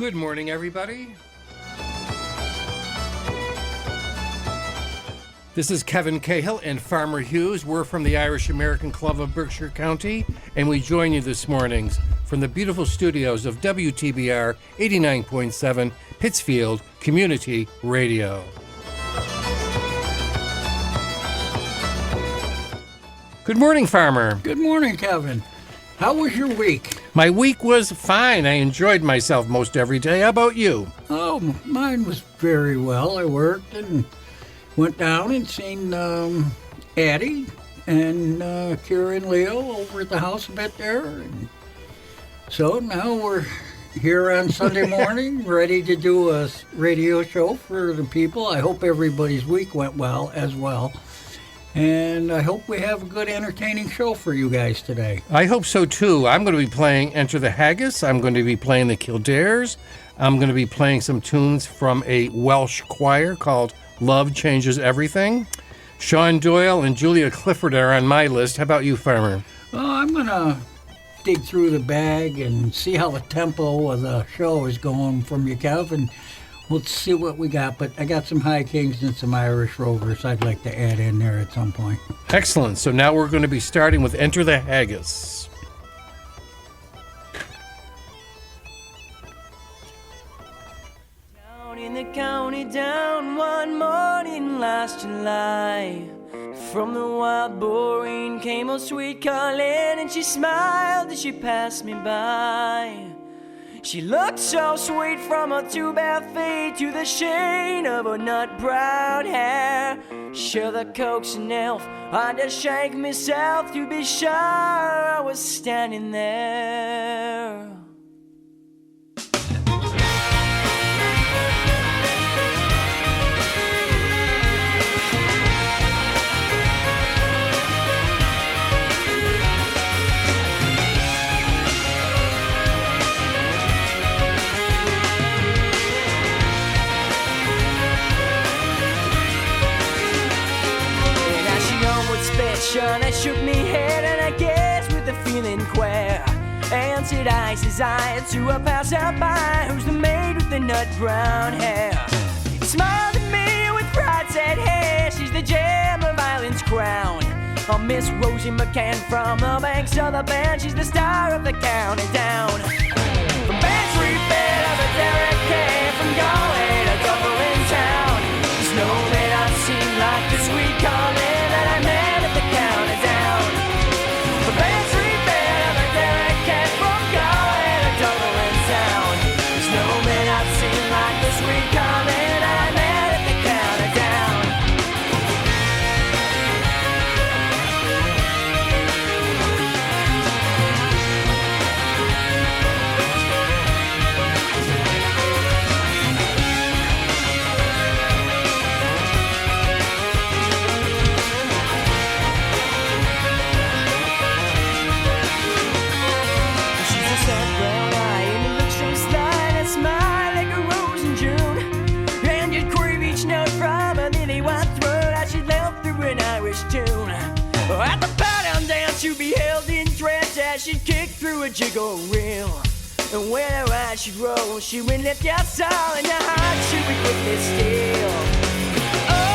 Good morning, everybody. This is Kevin Cahill and Farmer Hughes. We're from the Irish American Club of Berkshire County, and we join you this morning from the beautiful studios of WTBR 89.7 Pittsfield Community Radio. Good morning, Farmer. Good morning, Kevin. How was your week? My week was fine. I enjoyed myself most every day. How about you? Oh, mine was very well. I worked and went down and seen Addie and Kira and Leo over at the house a bit there. And so now we're here on Sunday morning, ready to do a radio show for the people. I hope everybody's week went well as well. And I hope we have a good, entertaining show for you guys today. I hope so, too. I'm going to be playing Enter the Haggis. I'm going to be playing the Kildares. I'm going to be playing some tunes from a Welsh choir called Love Changes Everything. Sean Doyle and Julia Clifford are on my list. How about you, Farmer? Well, I'm going to dig through the bag and see how the tempo of the show is going from you, Kev, and we'll see what we got. But I got some High Kings and some Irish Rovers I'd like to add in there at some point. Excellent. So now we're going to be starting with Enter the Haggis. Down in the county down one morning last July, from the wild boring came a sweet Colleen, and she smiled as she passed me by. She looked so sweet from her two bare feet to the sheen of her nut-brown hair. Sure, the coaxing elf, I had to shake myself to be sure I was standing there. I shook me head and I guessed with a feeling queer. Answered Ice's eyes to a passerby who's the maid with the nut brown hair. Smiled at me with pride, said, hey, she's the gem of Ireland's crown. Oh, Miss Rosie McCann from the banks of the band, she's the star of the county down. From Bantry Fair to the Derrick Cave, from Galway to Dublin town, there's no man I've seen like the sweet Colleen that I met at the county down. From Bantry Fair to the Derrick Cave, from Galway to Dublin town, there's no man I've seen like the sweet Colleen that I met at the county down. At the bow-down dance, you beheld in trance as she kicked through a jiggle reel. And when her eyes she'd roll, she would lift your soul, and your heart she would quickly steal. Oh,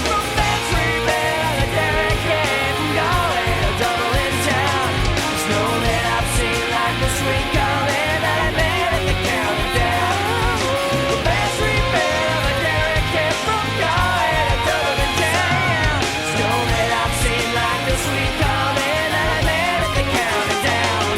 from Bantry Fair to the Derrick Cave, from Galway to Dublin town, there's no man I've seen like the sweet Colleen that I met at the county down. From Bantry Fair to the Derrick Cave, from Galway to Dublin town, no man I've seen like the sweet Colleen that I met at the county down.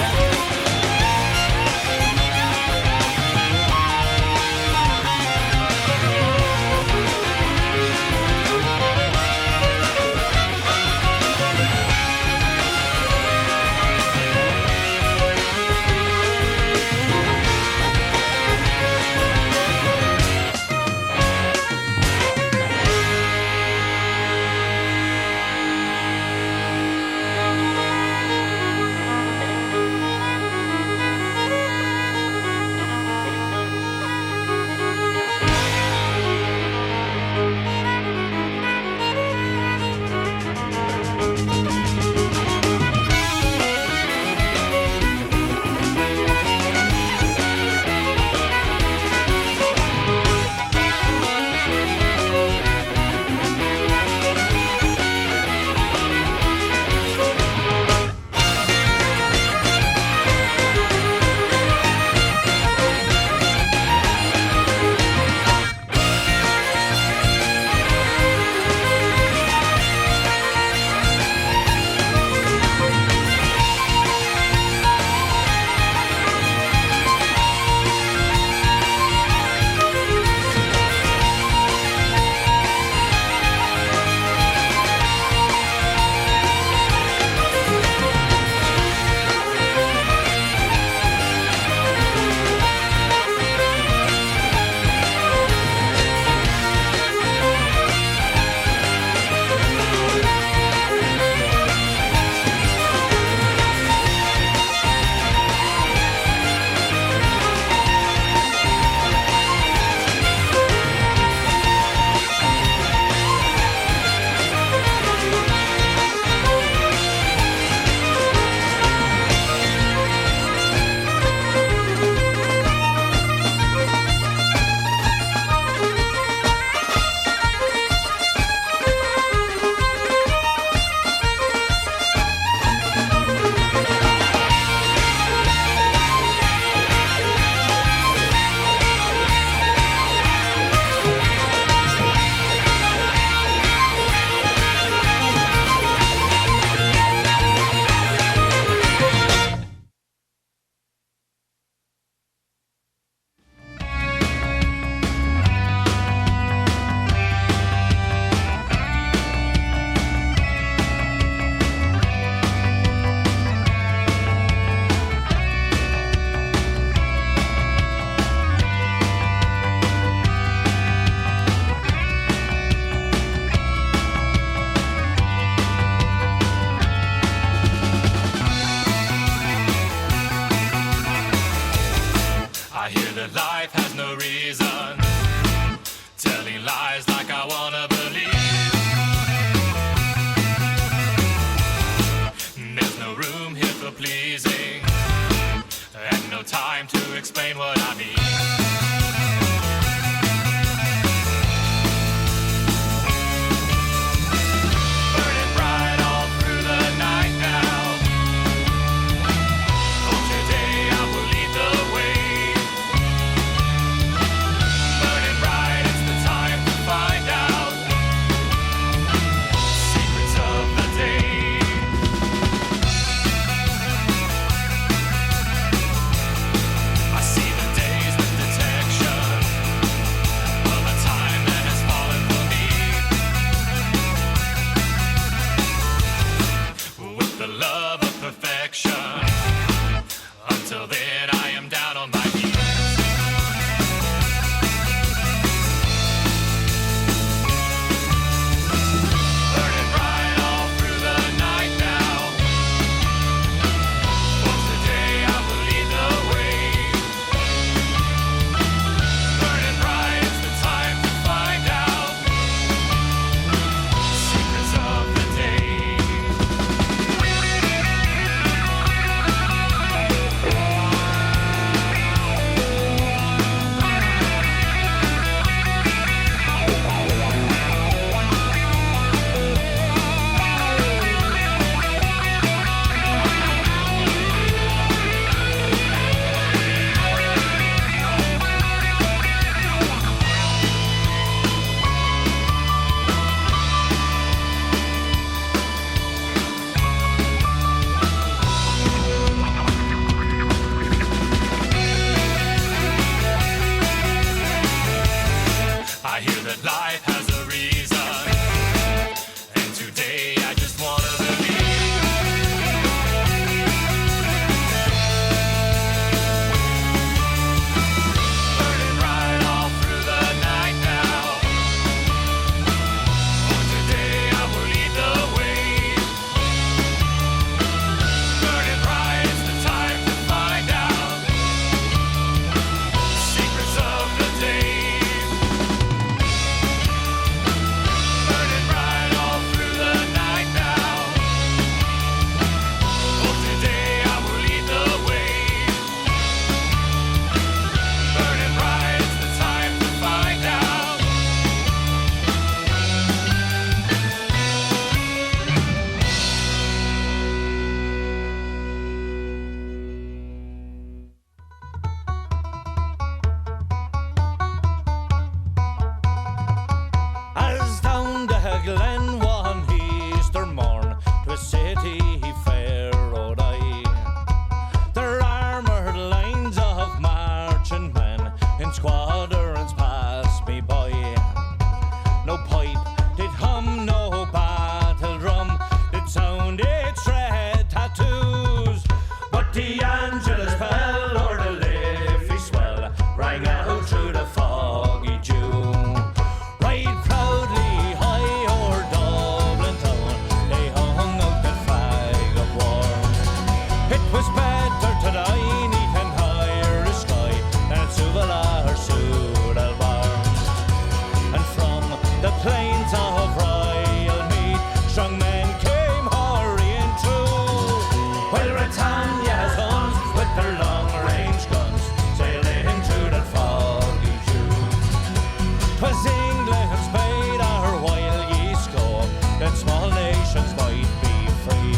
that small nations might be free.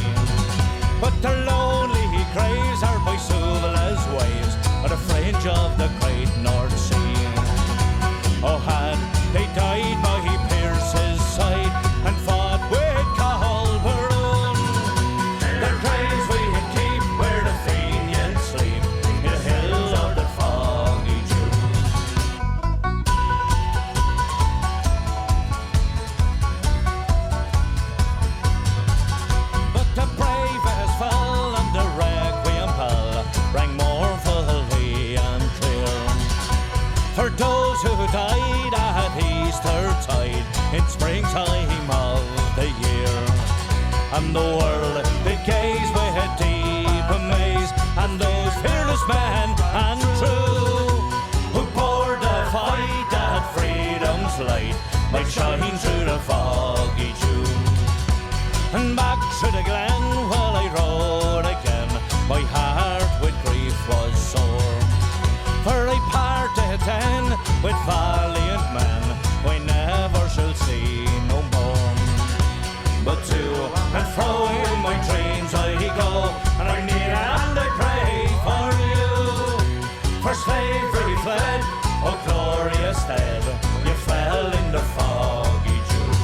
But their lonely graves are by Suvala's waves, on the fringe of the great North Sea. Oh, had they died by Pierce's side and fought with Calvaroon, their graves we'd keep where the Fenians sleep, in the hills of the foggy June. But the bravest fell and the requiem bell rang mournfully and clear for those who died at Eastertide in springtime of the year. And the world did gaze with deep amaze and those fearless men and true who poured the fight that freedom's light might shine through the foggy June. And back through the glen while I rode again, my heart with grief was sore, for I parted then with valiant men we never shall see no more. But to and fro in my dreams I go, and I kneel and I pray for you. For slavery fled, oh glorious dead, you fell in the foggy June.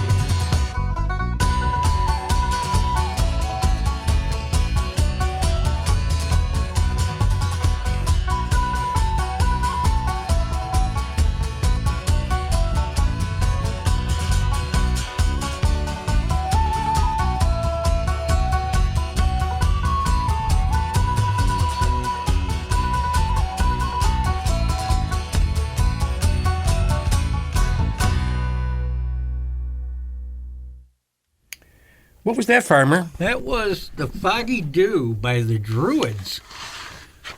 What was that, Farmer? That was The Foggy Dew by the Druids.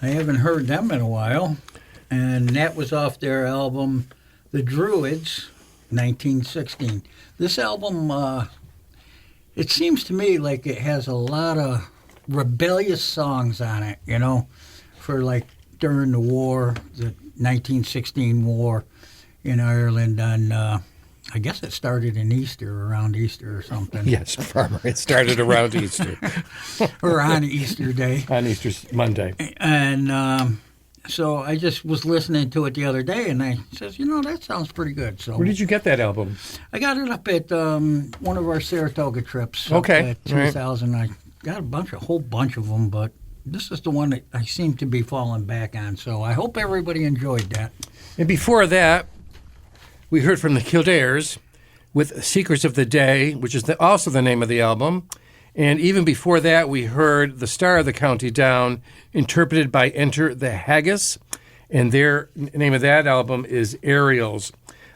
I haven't heard them in a while. And that was off their album, The Druids, 1916. This album, it seems to me like it has a lot of rebellious songs on it, you know, for like during the war, the 1916 war in Ireland. And I guess it started in Easter, around Easter or something. Yes, Farmer. It started around Easter. Or on Easter Day. On Easter Monday. And so I just was listening to it the other day, and I says, you know, that sounds pretty good. So Where did you get that album? I got it up at one of our Saratoga trips. Okay. Up at 2000. I got a whole bunch of them, but this is the one that I seem to be falling back on. So I hope everybody enjoyed that. And before that, we heard from the Kildares with Secrets of the Day, which is also the name of the album. And even before that, we heard The Star of the County Down, interpreted by Enter the Haggis. And their name of that album is Aerials.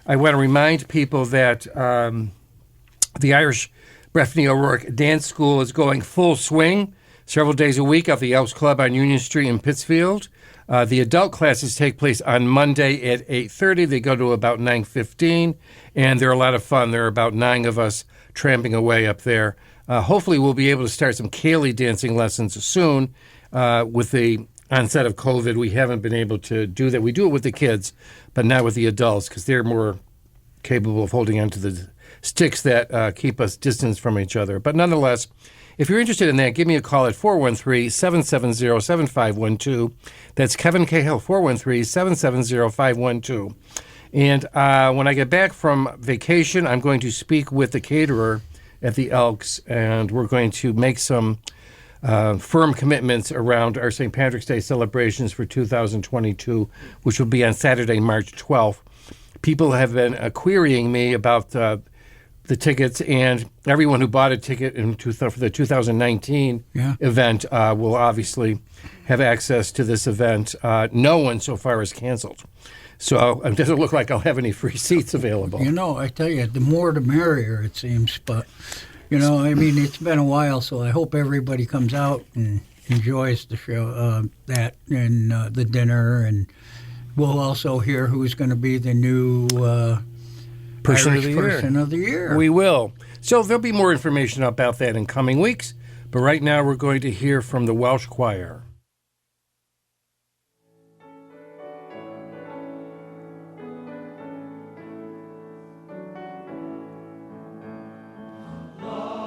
I want to remind people that the Irish Breffni O'Rourke Dance School is going full swing several days a week at the Elks Club on Union Street in Pittsfield. The adult classes take place on Monday at 8:30. They go to about 9:15, and they're a lot of fun. There are about 9 of us tramping away up there. Hopefully we'll be able to start some Cayley dancing lessons soon. With the onset of COVID, we haven't been able to do that. We do it with the kids, but not with the adults, because they're more capable of holding onto the sticks that keep us distanced from each other. But nonetheless, if you're interested in that, give me a call at 413-770-7512. That's Kevin Cahill, 413-770-512. And when I get back from vacation, I'm going to speak with the caterer at the Elks, and we're going to make some firm commitments around our St. Patrick's Day celebrations for 2022, which will be on Saturday, March 12th. People have been querying me about the tickets, and everyone who bought a ticket for the 2019 event will obviously have access to this event. No one so far has canceled. So it doesn't look like I'll have any free seats available. You know, I tell you, the more the merrier, it seems. But, you know, I mean, it's been a while, so I hope everybody comes out and enjoys the show, that and the dinner. And we'll also hear who's going to be the new Person Irish Person of the Year. We will. So there'll be more information about that in coming weeks. But right now we're going to hear from the Welsh Choir. Love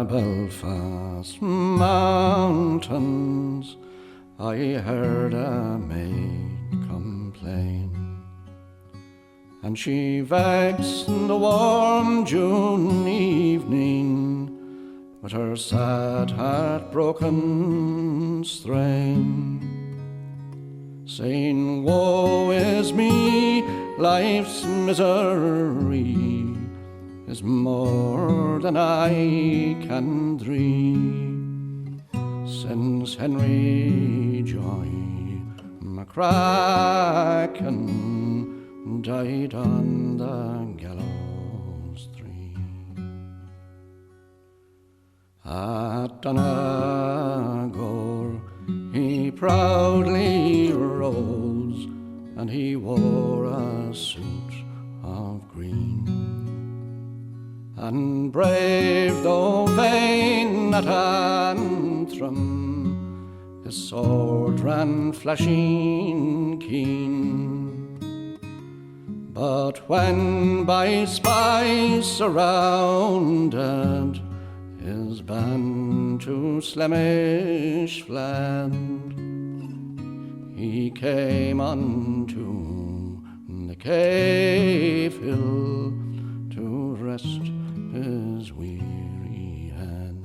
the Belfast mountains I heard a maid complain, and she vexed the warm June evening with her sad heart-broken strain, saying, woe is me, life's misery is more than I can dream, since Henry Joy McCracken died on the gallows tree. At Donegal he proudly rose, and he wore a suit of green, and brave though vain at Antrim, his sword ran flashing keen. But when by spies surrounded, his band to Slemish fled, he came unto the cave hill to rest his weary head.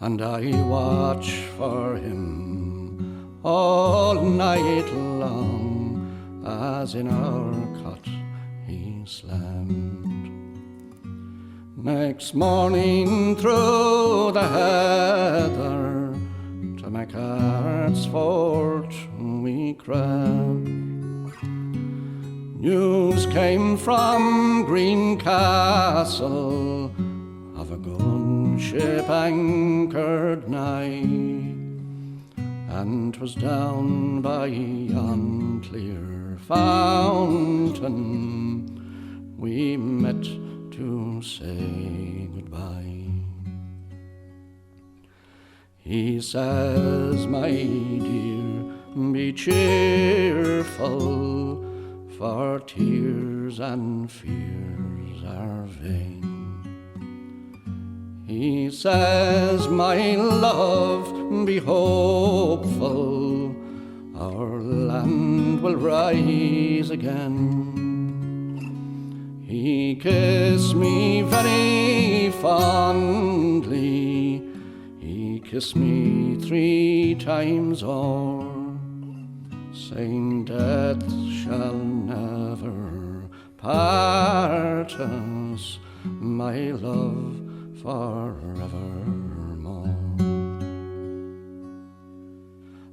And I watch for him all night long, as in our cot he slept. Next morning through the heather to McCart's fort we crept. News came from Greencastle of a good ship anchored nigh, and 'twas down by yon clear fountain we met to say goodbye. He says, my dear, be cheerful, for tears and fears are vain. He says, my love, be hopeful, our land will rise again. He kissed me very fondly, he kissed me 3 times o'er, saying death shall never part us, my love forevermore.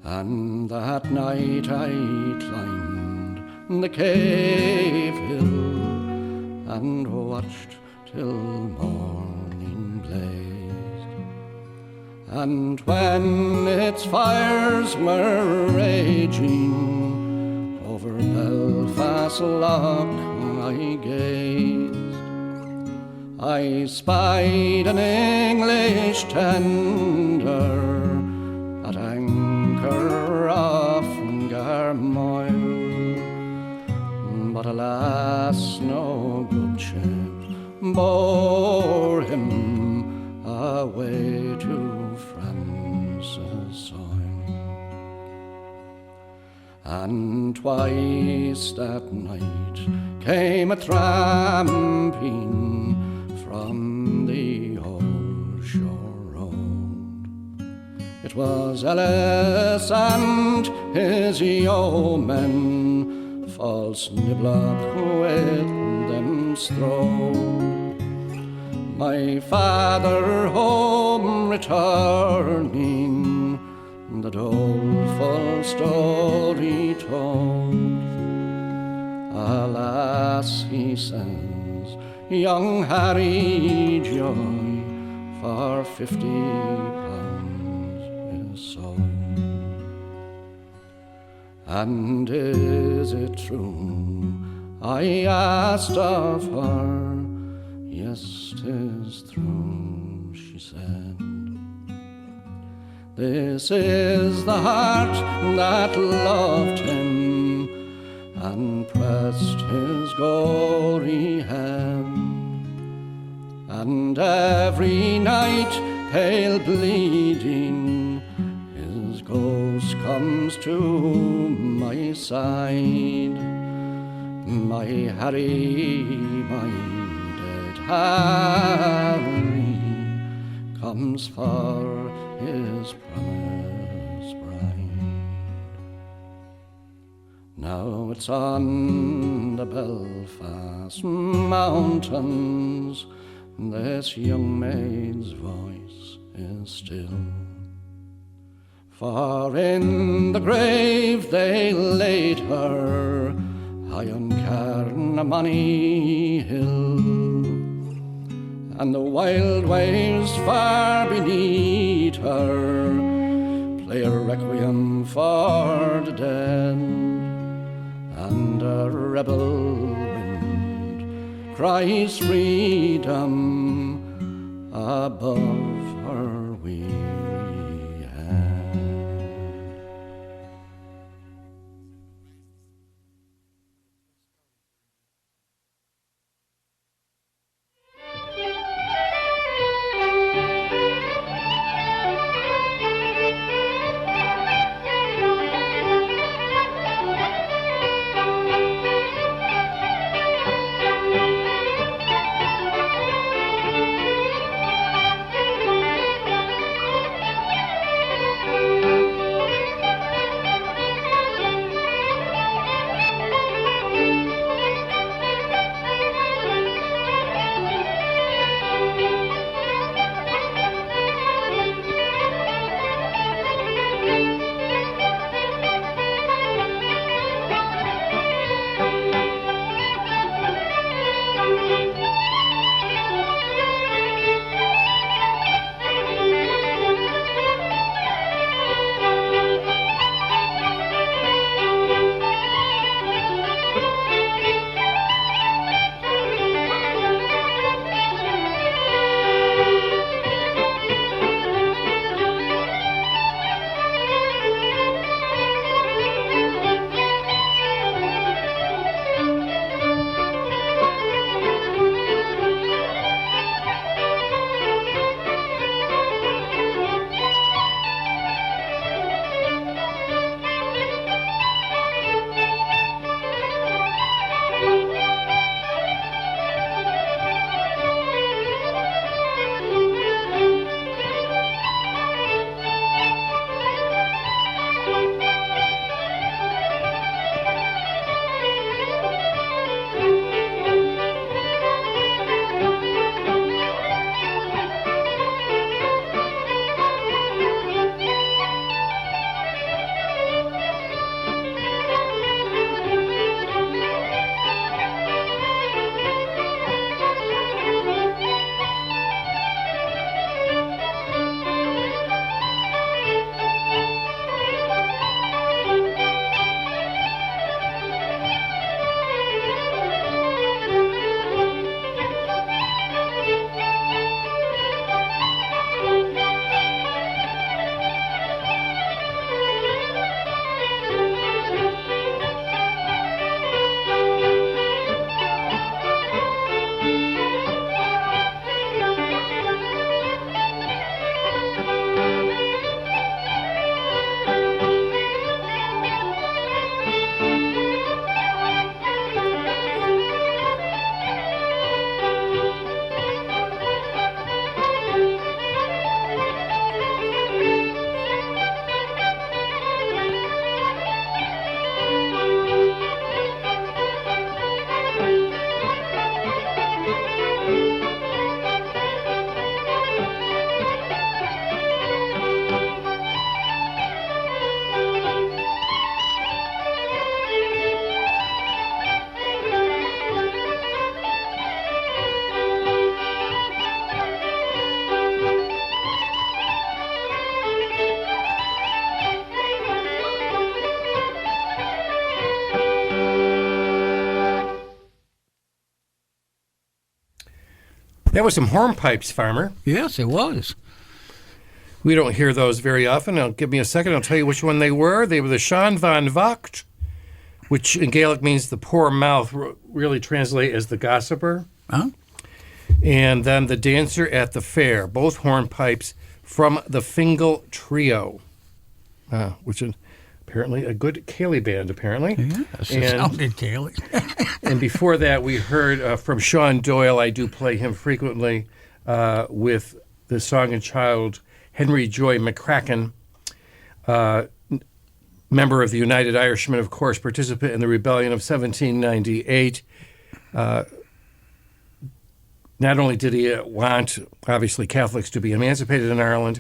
And that night I climbed the cave hill and watched till morning blazed, and when its fires were raging over Belfast loch I gazed. I spied an English tender at anchor off Garmoil, but alas, no good ship bore him away to France's soil. And twice that night came a tramping from the old shore road. It was Ellis and his yeomen, false Niblock with them strode. My father home returning, the doleful story told. Alas, he says, young Harry Joy for 50 pounds is sold. And is it true? I asked of her. Yes, 'tis true, she said. This is the heart that loved him and pressed his gory hand, and every night, pale bleeding, his ghost comes to my side. My Harry, my dead Harry, comes for his promised bride. Now it's on the Belfast mountains, this young maid's voice is still. For in the grave they laid her, high on Carnamoney Hill, and the wild waves far beneath her play a requiem for the dead, and a rebel wind cries freedom above her weary head. That was some hornpipes, Farmer. Yes, it was. We don't hear those very often. Give me a second. I'll tell you which one they were. They were the Sean van Vocht, which in Gaelic means the poor mouth, really translate as the gossiper. Huh? And then The Dancer at the Fair, both hornpipes from the Fingal Trio, which is apparently a good Cayley band, apparently. Yes, it sounded Cayley. And before that, we heard from Sean Doyle. I do play him frequently with the song and child Henry Joy McCracken, member of the United Irishmen, of course, participant in the rebellion of 1798. Not only did he want, obviously, Catholics to be emancipated in Ireland,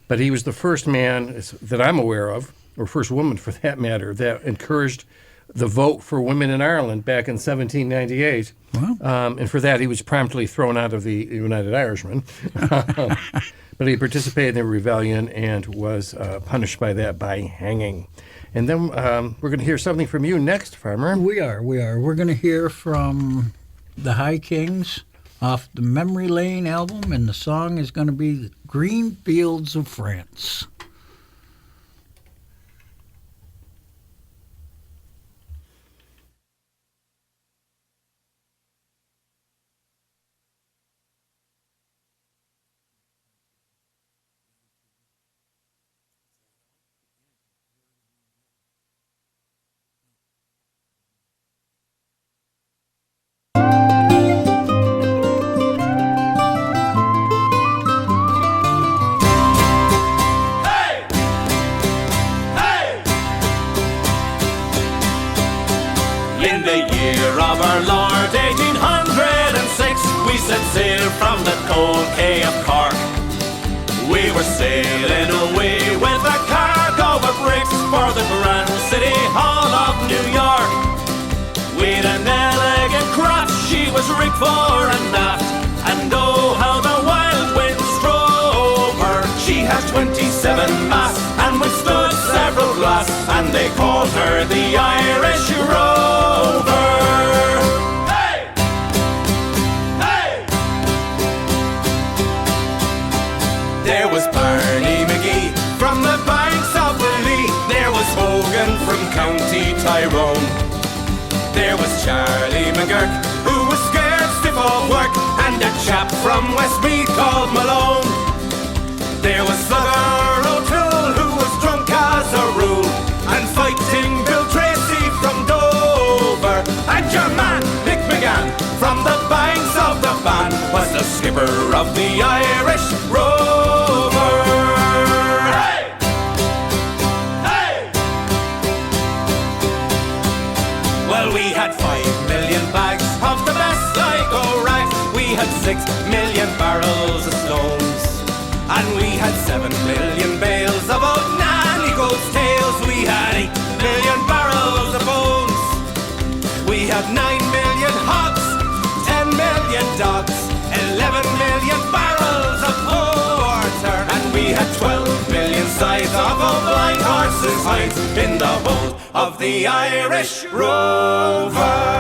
but he was the first man that I'm aware of, or first woman for that matter, that encouraged the vote for women in Ireland back in 1798. Wow. And for that, he was promptly thrown out of the United Irishmen. But he participated in the rebellion and was punished by that by hanging. And then we're going to hear something from you next, Farmer. We are. We're going to hear from the High Kings off the Memory Lane album, and the song is going to be Green Fields of France. In the year of our Lord 1806, we set sail from the cold Quay of Cork. We were sailing away with a cargo of bricks for the Grand City Hall of New York. We'd an elegant craft, she was rigged fore and aft, and oh how the wild winds drove her. She had 27 masts and withstood several blasts, and they called her the Irish Rover. Hey! Hey! There was Barney McGee from the banks of the Lee. There was Hogan from County Tyrone. There was Charlie McGurk, who was scared stiff of work, and a chap from Westmeath called Malone. There was Slugger O'Toole, who was drunk as a rule, and Fighting Bill Tracy from Dover. And your man, Nick McGann, from the banks of the Bann, was the skipper of the Irish Rover. Hey! Hey! Well, we had 5 million bags of the best Sligo rags. We had 6 million barrels of stones, and we had 7 million bales of old nanny goat's tails. We had 8 million barrels of bones. We had 9 million hogs, 10 million dogs, 11 million barrels of porter, and we had 12 million sides of old blind horses' hides in the hold of the Irish Rover.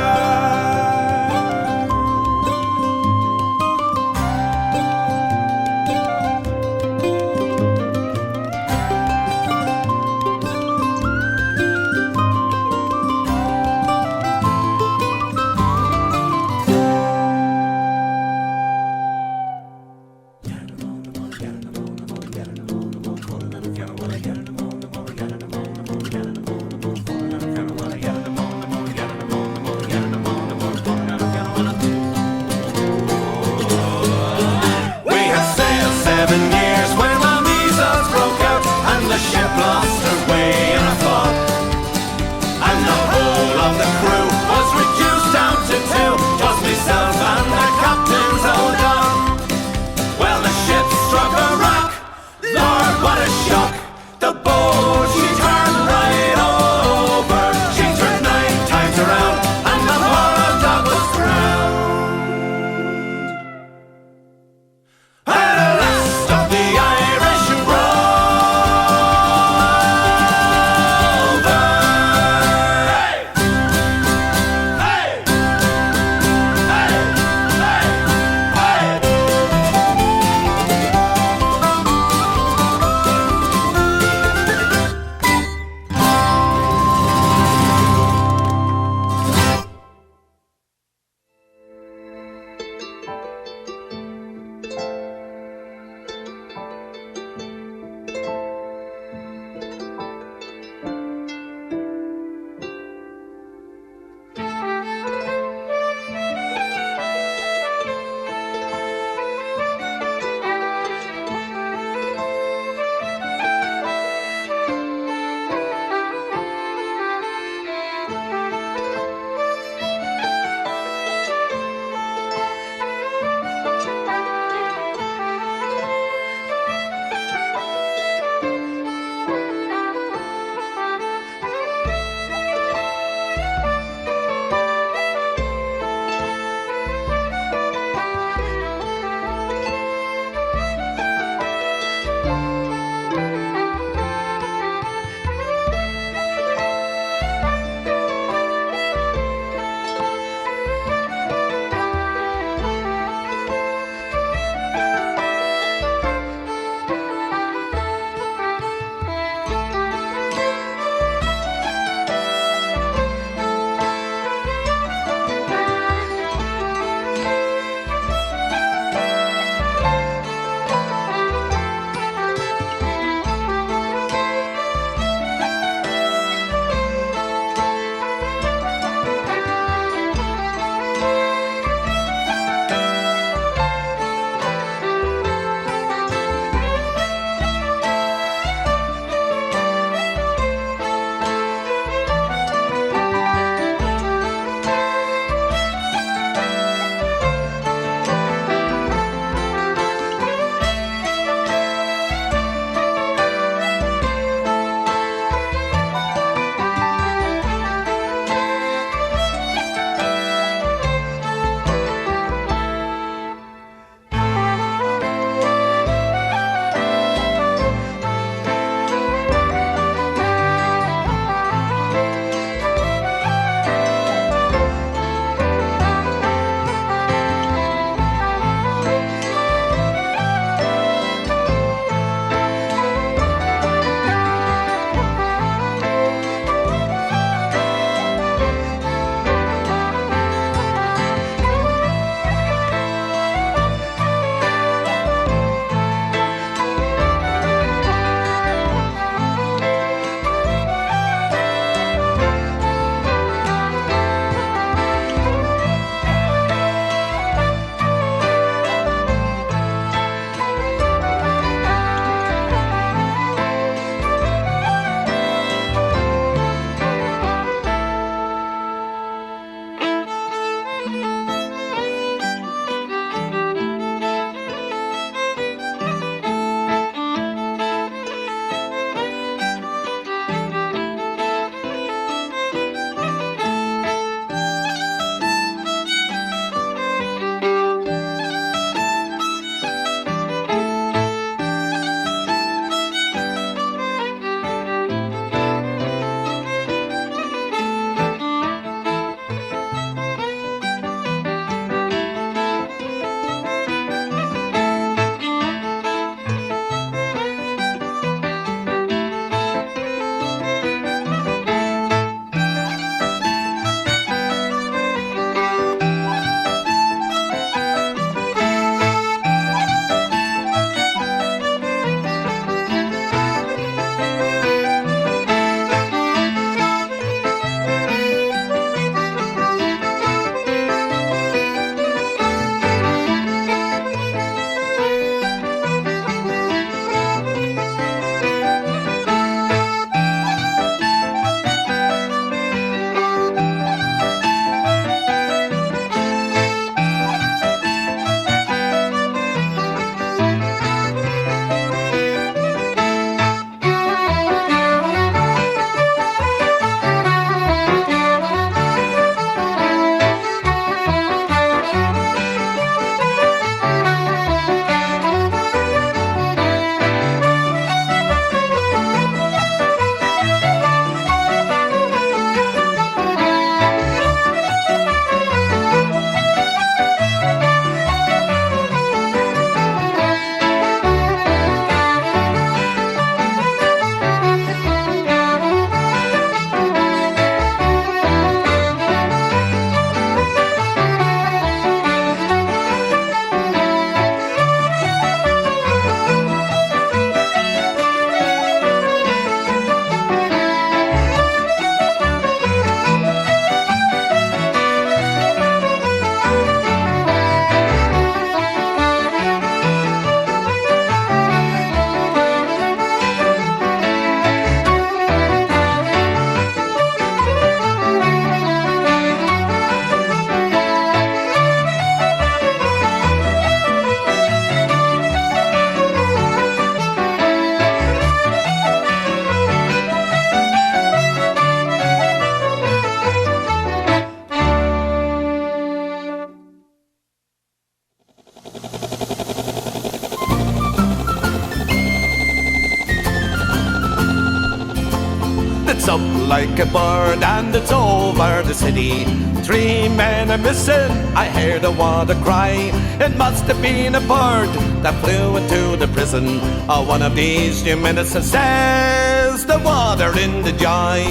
like a bird and it's over the city. 3 men are missing, I heard a water cry. It must have been a bird that flew into the prison. Or one of these new ministers says the water in the joy.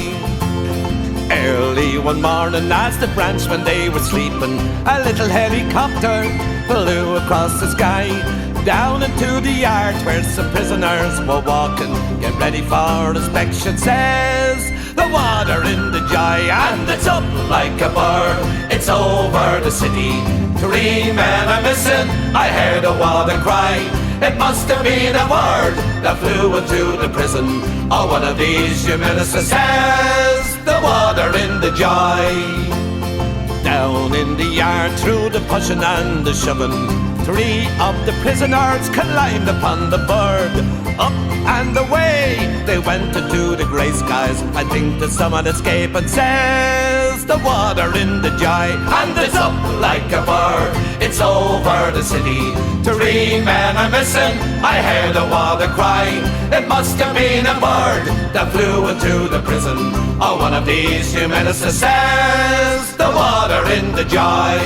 Early one morning as the branch when they were sleeping, a little helicopter flew across the sky, down into the yard where some prisoners were walking. Get ready for inspection, says the water in the joy. And it's up like a bird, it's over the city. 3 men are missing, I heard a water cry. It must have been a bird that flew into the prison. Or one of these your ministers says the water in the joy. Down in the yard through the pushing and the shoving, 3 of the prisoners climbed upon the bird. Up and away they went into the grey skies. I think that someone escaped and says the water in the joy. And it's up like a bird, it's over the city. 3 men are missing, I heard a water cry. It must have been a bird that flew into the prison. Or one of these new ministers says the water in the joy.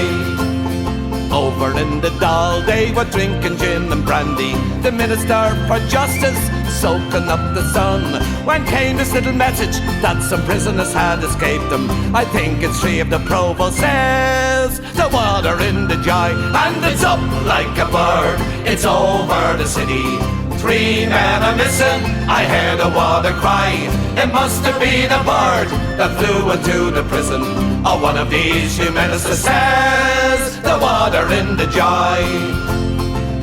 Over in the Dáil they were drinking gin and brandy, the minister for justice soaking up the sun, when came this little message that some prisoners had escaped them. I think it's 3 of the provost says the water in the joy. And it's up like a bird, it's over the city. 3 men are missing, I heard a water cry. It must have been a bird that flew into the prison. Or one of these new ministers says the water in the joy.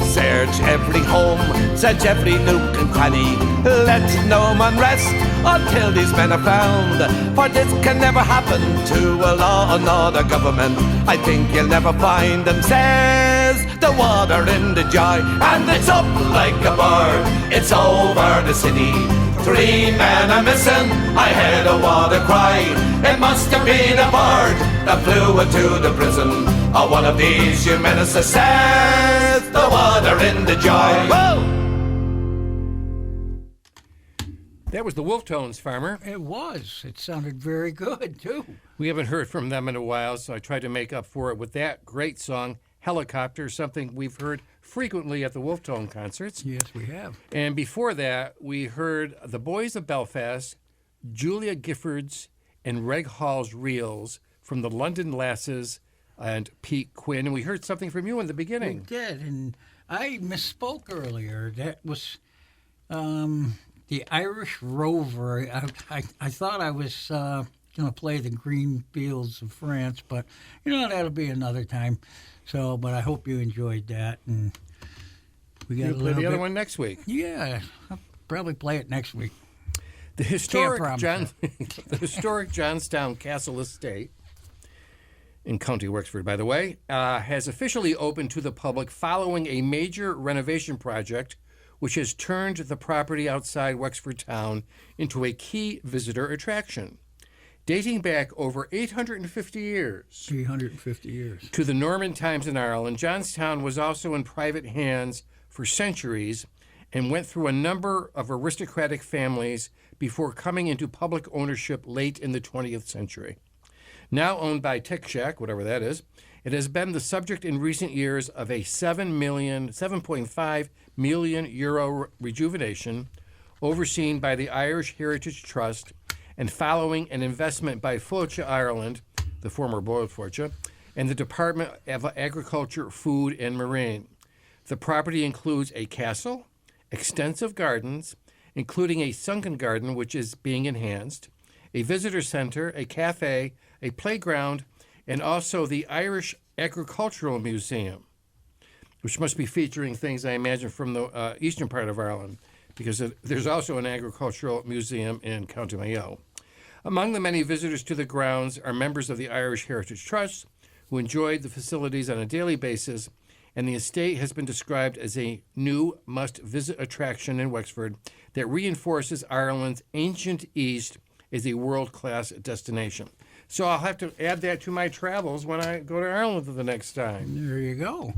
Search every home, search every nook and cranny. Let no man rest until these men are found. For this can never happen to a law and order government. I think you'll never find them, says the water in the joy. And it's up like a bird, it's over the city. 3 men are missing, I heard a water cry. It must have been a bird that flew into the prison. Or one of these your ministers says the water in the joy. Whoa! That was the Wolf Tones, Farmer. It was. It sounded very good, too. We haven't heard from them in a while, so I tried to make up for it with that great song, Helicopter, something we've heard frequently at the Wolf Tone concerts. Yes, we have. And before that, we heard the Boys of Belfast, Julia Giffords, and Reg Hall's Reels from the London Lasses and Pete Quinn. And we heard something from you in the beginning. We did, and I misspoke earlier. That was the Irish Rover. I thought I was going to play the Green Fields of France, but, that'll be another time. So, but I hope you enjoyed that. And we got You'll play the other one next week. Yeah, I'll probably play it next week. The historic Johnstown Castle Estate in County Wexford, by the way, has officially opened to the public following a major renovation project which has turned the property outside Wexford town into a key visitor attraction. Dating back over 850 years. 350 years. To the Norman times in Ireland, Johnstown was also in private hands for centuries and went through a number of aristocratic families before coming into public ownership late in the 20th century. Now owned by Tech Shack, whatever that is, it has been the subject in recent years of a 7.5 million euro rejuvenation overseen by the Irish Heritage Trust and following an investment by Fóilte Ireland, the former Boyle Fóilte, and the Department of Agriculture, Food and Marine. The property includes a castle, extensive gardens, including a sunken garden which is being enhanced, a visitor center, a cafe, a playground, and also the Irish Agricultural Museum, which must be featuring things, I imagine, from the eastern part of Ireland, because there's also an agricultural museum in County Mayo. Among the many visitors to the grounds are members of the Irish Heritage Trust, who enjoyed the facilities on a daily basis, and the estate has been described as a new must-visit attraction in Wexford that reinforces Ireland's ancient East as a world-class destination. So I'll have to add that to my travels when I go to Ireland the next time. There you go.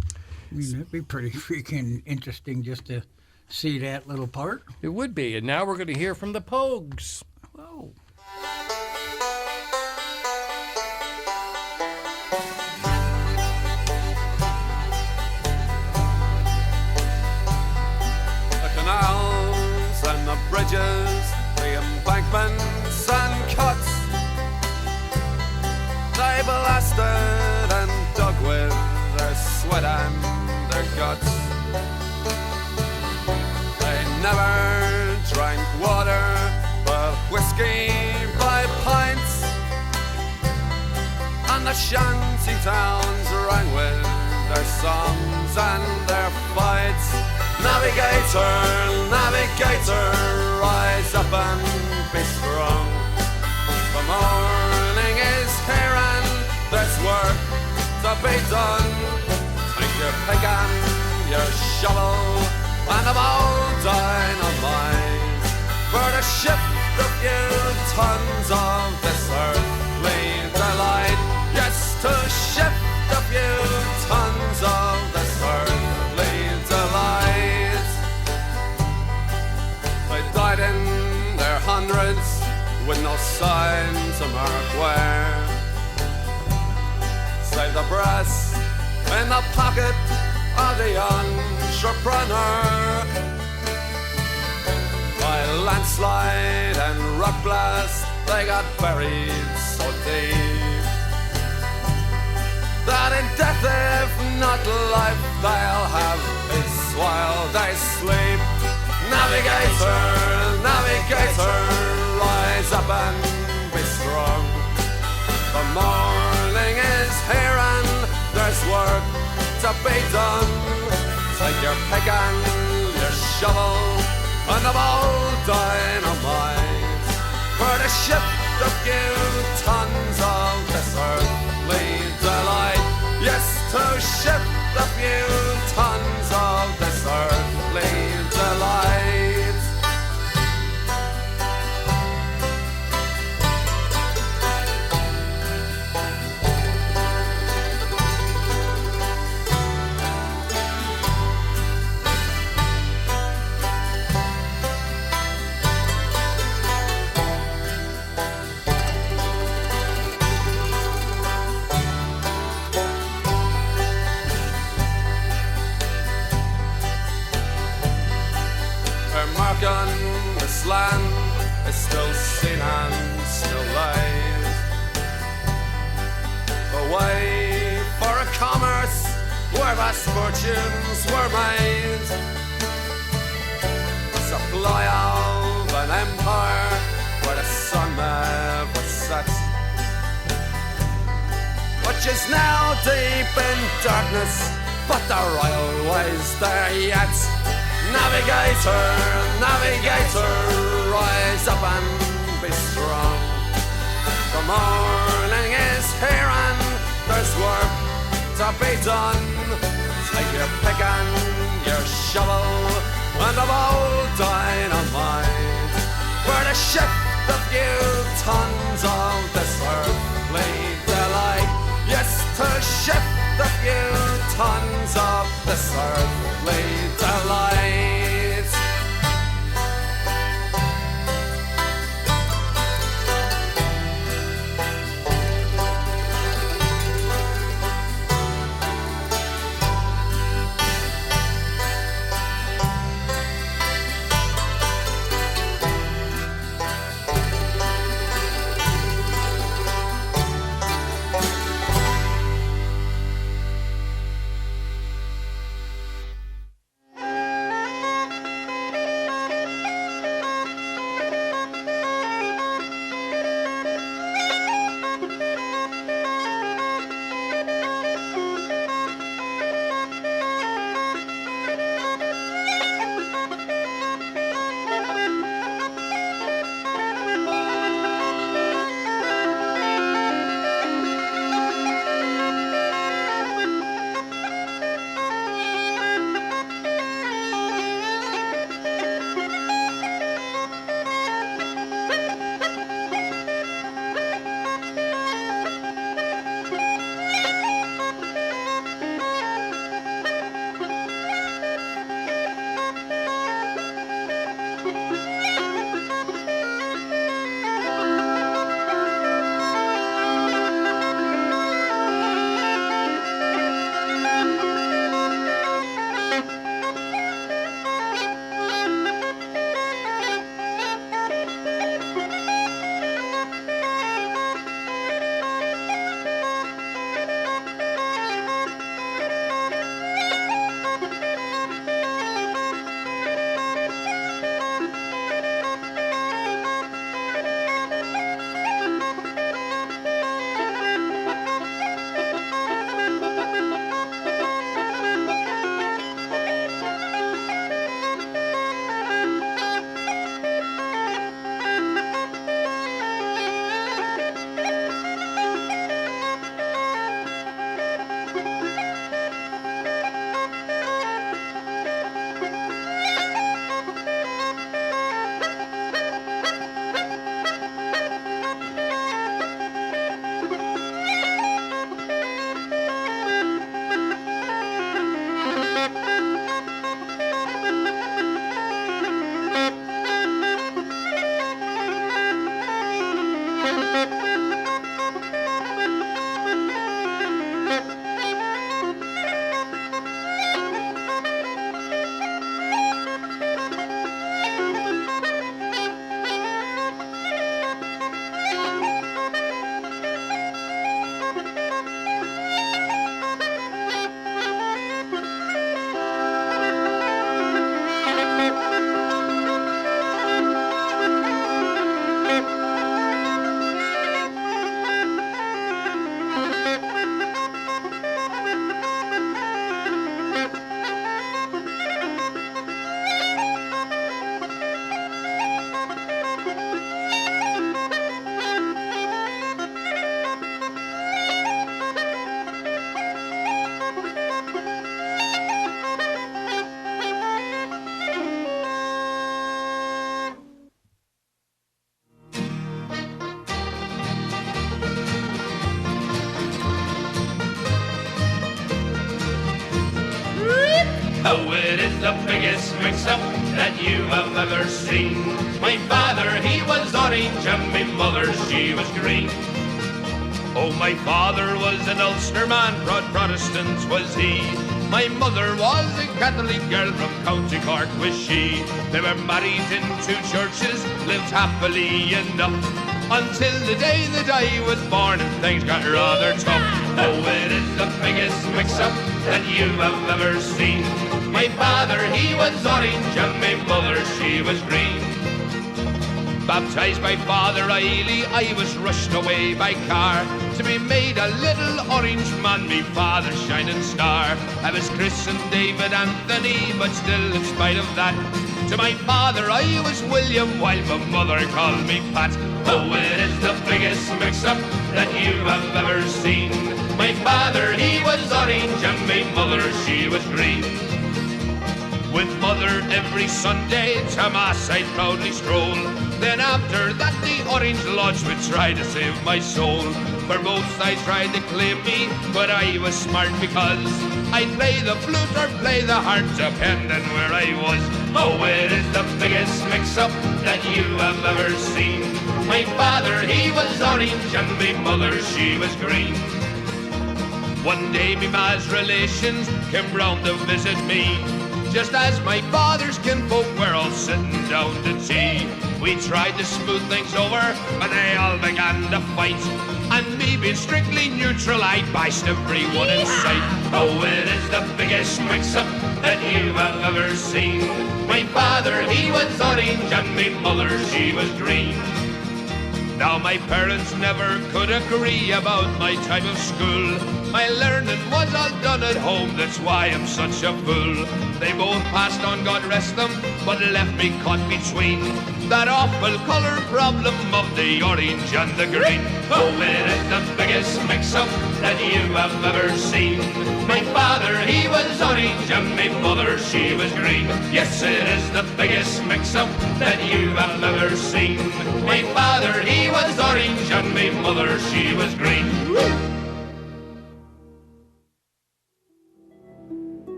I mean, that'd be pretty freaking interesting just to see that little part. It would be. And now we're going to hear from the Pogues. Whoa. treatments and cuts. They blasted and dug with their sweat and their guts. They never drank water but whiskey by pints, and the shanty towns rang with their songs and their fights. Navigator, navigator, rise up and be strong. The morning is here and there's work to be done. Take your pick and your shovel and a bold dynamite for to shift a few tons of this earthly delight. Yes, to shift a few tons of this earthly delight. They died in their hundreds with no sign to mark where. Save the brass in the pocket of the entrepreneur. By landslide and rock blast, they got buried so deep that in death, if not life, they'll have peace while they sleep. Navigator, navigator, rise up and be strong. The morning is here and there's work to be done. Take your pick and your shovel and a bold dynamite for to shift a few tons of this earthly delight. Yes, to shift a few tons of this earthly delight. This land is still seen and still lies. The way for a commerce where vast fortunes were made. The supply of an empire where the sun never sets, which is now deep in darkness, but the royal way's there yet. Navigator, navigator, rise up and be strong. The morning is here and there's work to be done. Take your pick and your shovel and a bold dynamite for to shift a few tons of this earthly delight. Yes, to shift a few tons of this earthly delight. Oh, it is the biggest mix-up that you have ever seen. My father, he was orange, and my mother, she was green. Oh, my father was an Ulster man, proud Protestant was he. My mother was a Catholic girl from County Cork was she. They were married in two churches, lived happily enough, until the day that I was born and things got rather tough. Oh, it is the biggest mix-up that you have ever seen. My father, he was orange, and my mother, she was green. Baptized by Father Riley, I was rushed away by car to be made a little orange man, me father's shining star. I was christened David Anthony, but still in spite of that, to my father I was William, while my mother called me Pat. Oh, it is the biggest mix-up that you have ever seen. My father, he was orange, and my mother, she was green. With mother every Sunday to Mass I'd proudly stroll. Then after that the Orange Lodge would try to save my soul. For both sides tried to claim me, but I was smart because I'd play the flute or play the harp, depending where I was. Oh, it is the biggest mix-up that you have ever seen. My father, he was orange, and my mother, she was green. One day me ma's relations came round to visit me, just as my father's kinfolk were all sitting down to tea. We tried to smooth things over, but they all began to fight. And me being strictly neutral, I bashed everyone in sight. Oh, it is the biggest mix-up that you have ever seen. My father, he was orange, and my mother, she was green. Now my parents never could agree about my time of school. My learning was all done at home, that's why I'm such a fool. They both passed on, God rest them, but left me caught between that awful colour problem of the orange and the green. Oh, it is the biggest mix-up that you have ever seen. My father, he was orange, and my mother, she was green. Yes, it is the biggest mix-up that you have ever seen. My father, he was orange, and my mother, she was green.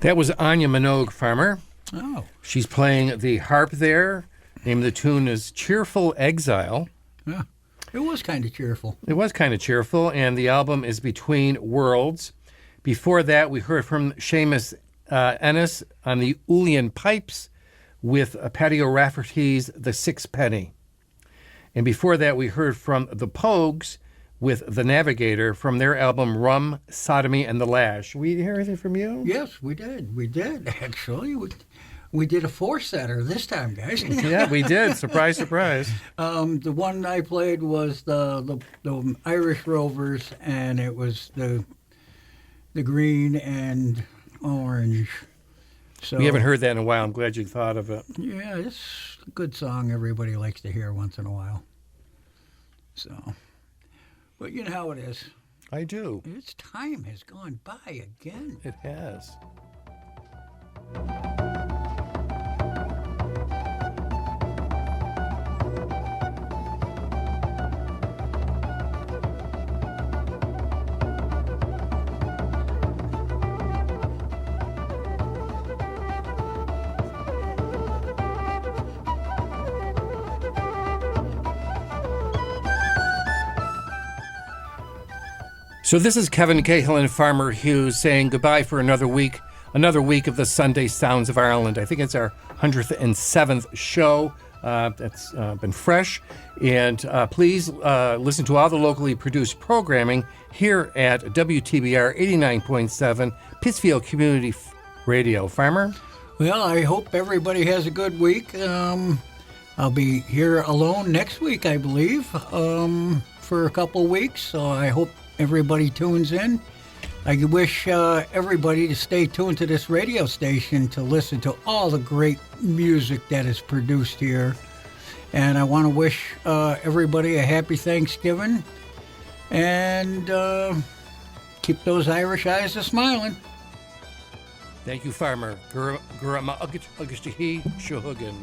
That was Anya Minogue, Farmer. Oh, She's playing the harp there. Name of the tune is Cheerful Exile. yeah. It was kind of cheerful. It was kind of cheerful, and the album is Between Worlds. Before that, we heard from Seamus Ennis on the Ulian Pipes with Paddy O'Rafferty's The Sixpenny. And before that, we heard from the Pogues with The Navigator from their album Rum, Sodomy, and the Lash. We hear anything from you? Yes, we did. We did, actually. We did a four-setter this time, guys. Yeah, we did. Surprise, surprise. The one I played was the Irish Rovers, and it was the green and orange. So We haven't heard that in a while. I'm glad you thought of it. yeah, it's a good song everybody likes to hear once in a while. So, but you know how it is. I do. Its time has gone by again. It has. So this is Kevin Cahill and Farmer Hughes saying goodbye for another week of the Sunday Sounds of Ireland. I think it's our 107th show. That's been fresh. And please listen to all the locally produced programming here at WTBR 89.7 Pittsfield Community Radio. Farmer? Well, I hope everybody has a good week. I'll be here alone next week, I believe, for a couple weeks. So I hope everybody tunes in. I wish everybody to stay tuned to this radio station to listen to all the great music that is produced here. And I want to wish everybody a happy Thanksgiving and keep those Irish eyes a-smiling. Thank you, Farmer. Gurama August Shuhugan.